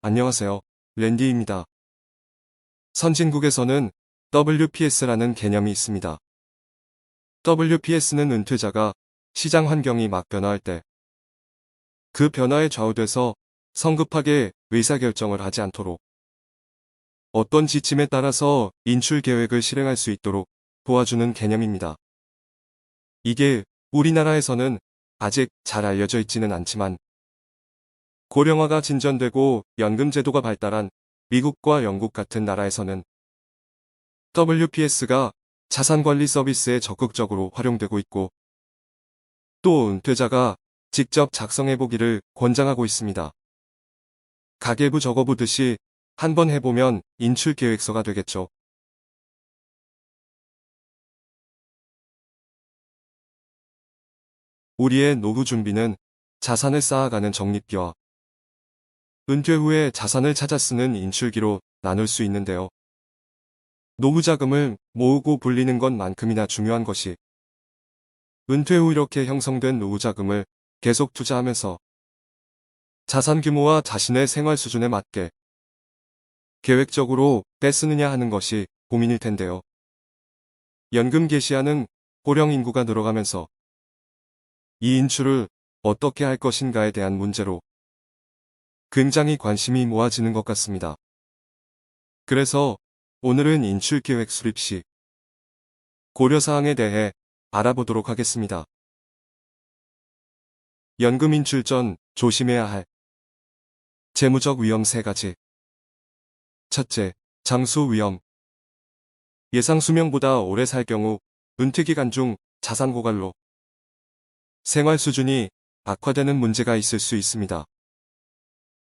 안녕하세요. 랜디입니다. 선진국에서는 WPS라는 개념이 있습니다. WPS는 은퇴자가 시장 환경이 막 변화할 때 그 변화에 좌우돼서 성급하게 의사결정을 하지 않도록 어떤 지침에 따라서 인출 계획을 실행할 수 있도록 도와주는 개념입니다. 이게 우리나라에서는 아직 잘 알려져 있지는 않지만 고령화가 진전되고 연금 제도가 발달한 미국과 영국 같은 나라에서는 WPS가 자산관리 서비스에 적극적으로 활용되고 있고 또 은퇴자가 직접 작성해보기를 권장하고 있습니다. 가계부 적어보듯이 한번 해보면 인출계획서가 되겠죠. 우리의 노후 준비는 자산을 쌓아가는 적립기와 은퇴 후에 자산을 찾아 쓰는 인출기로 나눌 수 있는데요. 노후 자금을 모으고 불리는 것만큼이나 중요한 것이 은퇴 후 이렇게 형성된 노후 자금을 계속 투자하면서 자산 규모와 자신의 생활 수준에 맞게 계획적으로 떼쓰느냐 하는 것이 고민일 텐데요. 연금 개시하는 고령 인구가 늘어가면서 이 인출을 어떻게 할 것인가에 대한 문제로 굉장히 관심이 모아지는 것 같습니다. 그래서 오늘은 인출 계획 수립 시 고려사항에 대해 알아보도록 하겠습니다. 연금 인출 전 조심해야 할 재무적 위험 3가지. 첫째, 장수 위험. 예상 수명보다 오래 살 경우 은퇴 기간 중 자산 고갈로 생활 수준이 악화되는 문제가 있을 수 있습니다.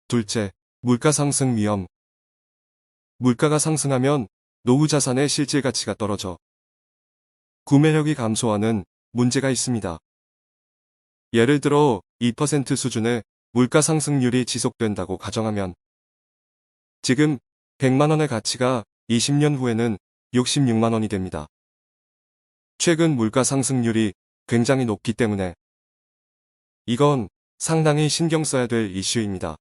둘째, 물가 상승 위험. 물가가 상승하면 노후 자산의 실질 가치가 떨어져 구매력이 감소하는 문제가 있습니다. 예를 들어 2% 수준의 물가 상승률이 지속된다고 가정하면 지금 100만 원의 가치가 20년 후에는 66만 원이 됩니다. 최근 물가 상승률이 굉장히 높기 때문에 이건 상당히 신경 써야 될 이슈입니다.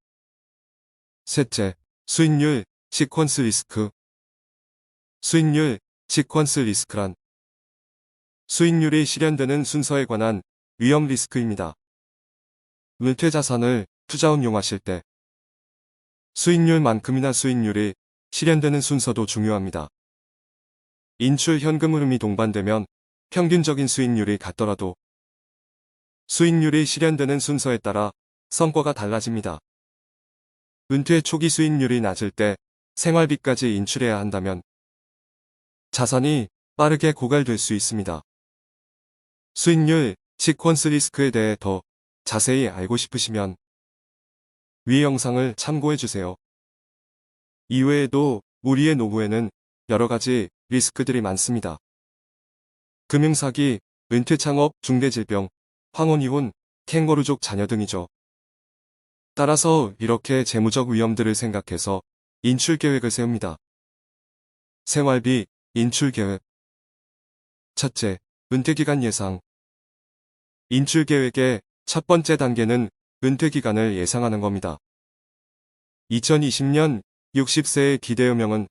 셋째, 수익률 시퀀스 리스크. 수익률 시퀀스 리스크란 수익률이 실현되는 순서에 관한 위험 리스크입니다. 은퇴 자산을 투자 운용하실 때 수익률만큼이나 수익률이 실현되는 순서도 중요합니다. 인출 현금 흐름이 동반되면 평균적인 수익률이 같더라도 수익률이 실현되는 순서에 따라 성과가 달라집니다. 은퇴 초기 수익률이 낮을 때 생활비까지 인출해야 한다면 자산이 빠르게 고갈될 수 있습니다. 수익률 시퀀스 리스크에 대해 더 자세히 알고 싶으시면 위 영상을 참고해주세요. 이외에도 우리의 노후에는 여러가지 리스크들이 많습니다. 금융사기, 은퇴창업, 중대질병, 황혼이혼, 캥거루족 자녀 등이죠. 따라서 이렇게 재무적 위험들을 생각해서 인출계획을 세웁니다. 생활비, 인출계획. 첫째, 은퇴기간 예상. 인출계획의 첫 번째 단계는 은퇴기간을 예상하는 겁니다. 2020년 60세의 기대요명은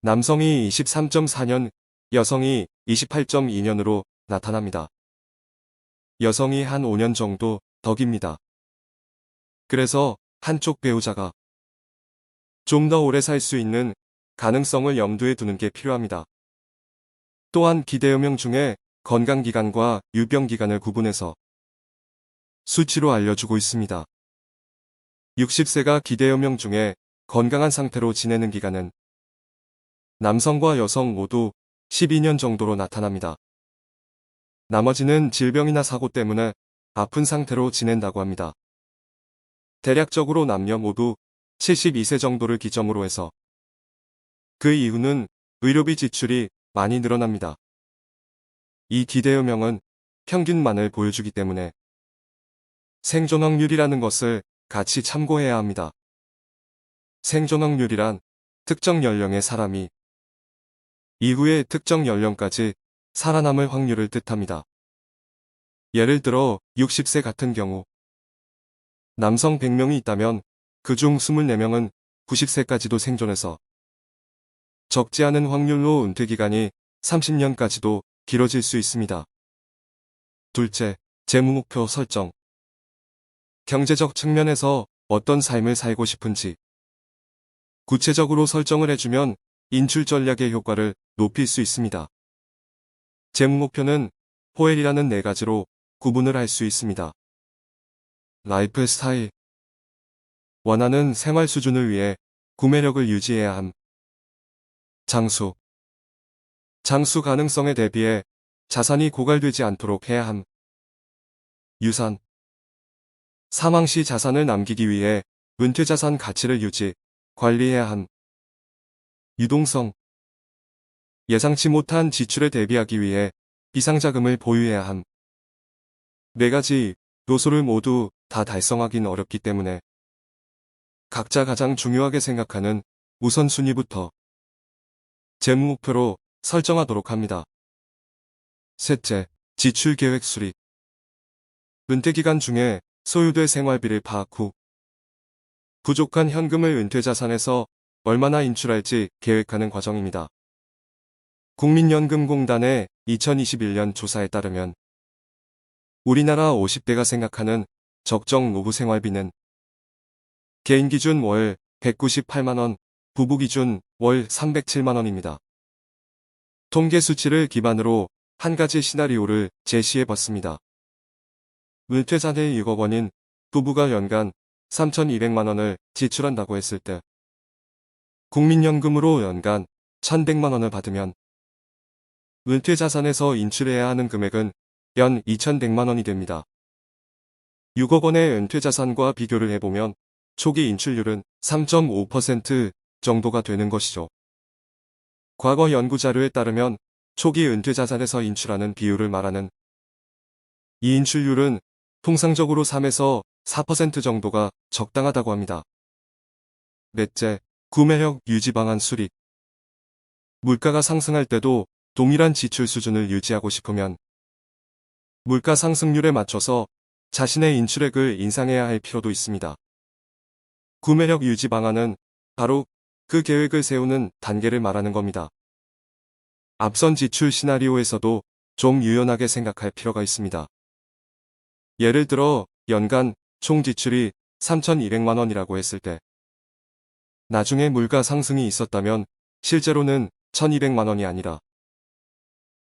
남성이 23.4년, 여성이 28.2년으로 나타납니다. 여성이 한 5년 정도 더 깁니다. 그래서 한쪽 배우자가 좀 더 오래 살 수 있는 가능성을 염두에 두는 게 필요합니다. 또한 기대요명 중에 건강기간과 유병기간을 구분해서 수치로 알려주고 있습니다. 60세가 기대요명 중에 건강한 상태로 지내는 기간은 남성과 여성 모두 12년 정도로 나타납니다. 나머지는 질병이나 사고 때문에 아픈 상태로 지낸다고 합니다. 대략적으로 남녀 모두 72세 정도를 기점으로 해서 그 이후는 의료비 지출이 많이 늘어납니다. 이 기대요명은 평균만을 보여주기 때문에 생존 확률이라는 것을 같이 참고해야 합니다. 생존 확률이란 특정 연령의 사람이 이후의 특정 연령까지 살아남을 확률을 뜻합니다. 예를 들어 60세 같은 경우 남성 100명이 있다면 그중 24명은 90세까지도 생존해서 적지 않은 확률로 은퇴 기간이 30년까지도 길어질 수 있습니다. 둘째, 재무 목표 설정. 경제적 측면에서 어떤 삶을 살고 싶은지 구체적으로 설정을 해주면 인출 전략의 효과를 높일 수 있습니다. 재무 목표는 포엘이라는 4가지로 구분을 할 수 있습니다. 라이프 스타일. 원하는 생활 수준을 위해 구매력을 유지해야 함. 장수. 장수 가능성에 대비해 자산이 고갈되지 않도록 해야 함. 유산. 사망 시 자산을 남기기 위해 은퇴자산 가치를 유지, 관리해야 함. 유동성. 예상치 못한 지출에 대비하기 위해 비상자금을 보유해야 함. 4가지 요소를 모두 다 달성하긴 어렵기 때문에 각자 가장 중요하게 생각하는 우선순위부터 재무 목표로 설정하도록 합니다. 셋째, 지출 계획 수립. 은퇴 기간 중에 소요될 생활비를 파악 후 부족한 현금을 은퇴자산에서 얼마나 인출할지 계획하는 과정입니다. 국민연금공단의 2021년 조사에 따르면 우리나라 50대가 생각하는 적정 노후 생활비는 개인 기준 월 198만원, 부부 기준 월 307만원입니다. 통계 수치를 기반으로 한 가지 시나리오를 제시해봤습니다. 은퇴자산의 6억 원인 부부가 연간 3,200만원을 지출한다고 했을 때 국민연금으로 연간 1,100만원을 받으면 은퇴자산에서 인출해야 하는 금액은 연 2,100만원이 됩니다. 6억 원의 은퇴자산과 비교를 해보면 초기 인출률은 3.5% 정도가 되는 것이죠. 과거 연구 자료에 따르면 초기 은퇴자산에서 인출하는 비율을 말하는 이 인출률은 통상적으로 3에서 4% 정도가 적당하다고 합니다. 넷째, 구매력 유지 방안 수립. 물가가 상승할 때도 동일한 지출 수준을 유지하고 싶으면 물가 상승률에 맞춰서 자신의 인출액을 인상해야 할 필요도 있습니다. 구매력 유지 방안은 바로 그 계획을 세우는 단계를 말하는 겁니다. 앞선 지출 시나리오에서도 좀 유연하게 생각할 필요가 있습니다. 예를 들어 연간 총 지출이 3,200만원이라고 했을 때 나중에 물가 상승이 있었다면 실제로는 1,200만원이 아니라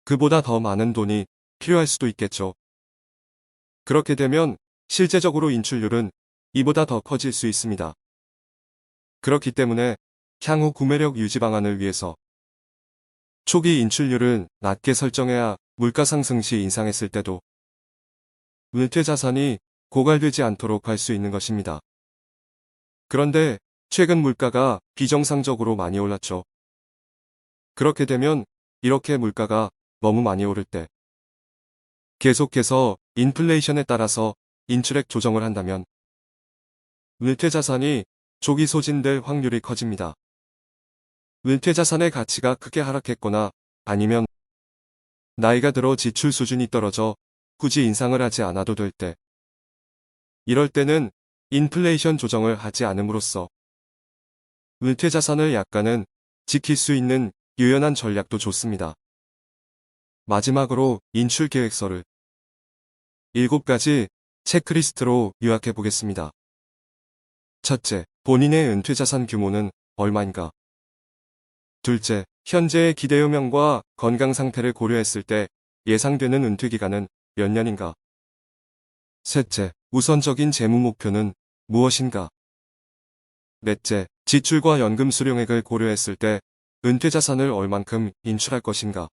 그보다 더 많은 돈이 필요할 수도 있겠죠. 그렇게 되면 실제적으로 인출률은 이보다 더 커질 수 있습니다. 그렇기 때문에 향후 구매력 유지 방안을 위해서 초기 인출률은 낮게 설정해야 물가 상승 시 인상했을 때도 은퇴 자산이 고갈되지 않도록 할 수 있는 것입니다. 그런데 최근 물가가 비정상적으로 많이 올랐죠. 그렇게 되면 이렇게 물가가 너무 많이 오를 때 계속해서 인플레이션에 따라서 인출액 조정을 한다면 은퇴 자산이 조기 소진될 확률이 커집니다. 은퇴 자산의 가치가 크게 하락했거나 아니면 나이가 들어 지출 수준이 떨어져 굳이 인상을 하지 않아도 될 때, 이럴 때는 인플레이션 조정을 하지 않음으로써 은퇴 자산을 약간은 지킬 수 있는 유연한 전략도 좋습니다. 마지막으로 인출 계획서를 7가지 체크리스트로 요약해 보겠습니다. 첫째, 본인의 은퇴 자산 규모는 얼마인가? 둘째, 현재의 기대요명과 건강 상태를 고려했을 때 예상되는 은퇴 기간은 몇 년인가? 셋째, 우선적인 재무 목표는 무엇인가? 넷째, 지출과 연금 수령액을 고려했을 때 은퇴 자산을 얼만큼 인출할 것인가?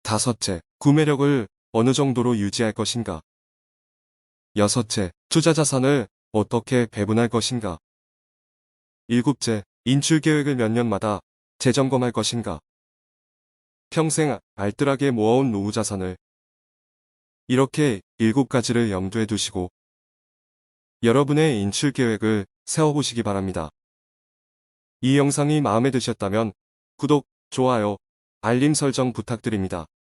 다섯째, 구매력을 어느 정도로 유지할 것인가? 여섯째, 투자 자산을 어떻게 배분할 것인가? 일곱째, 인출 계획을 몇 년마다 재점검할 것인가? 평생 알뜰하게 모아온 노후 자산을 이렇게 7가지를 염두에 두시고 여러분의 인출 계획을 세워보시기 바랍니다. 이 영상이 마음에 드셨다면 구독, 좋아요, 알림 설정 부탁드립니다.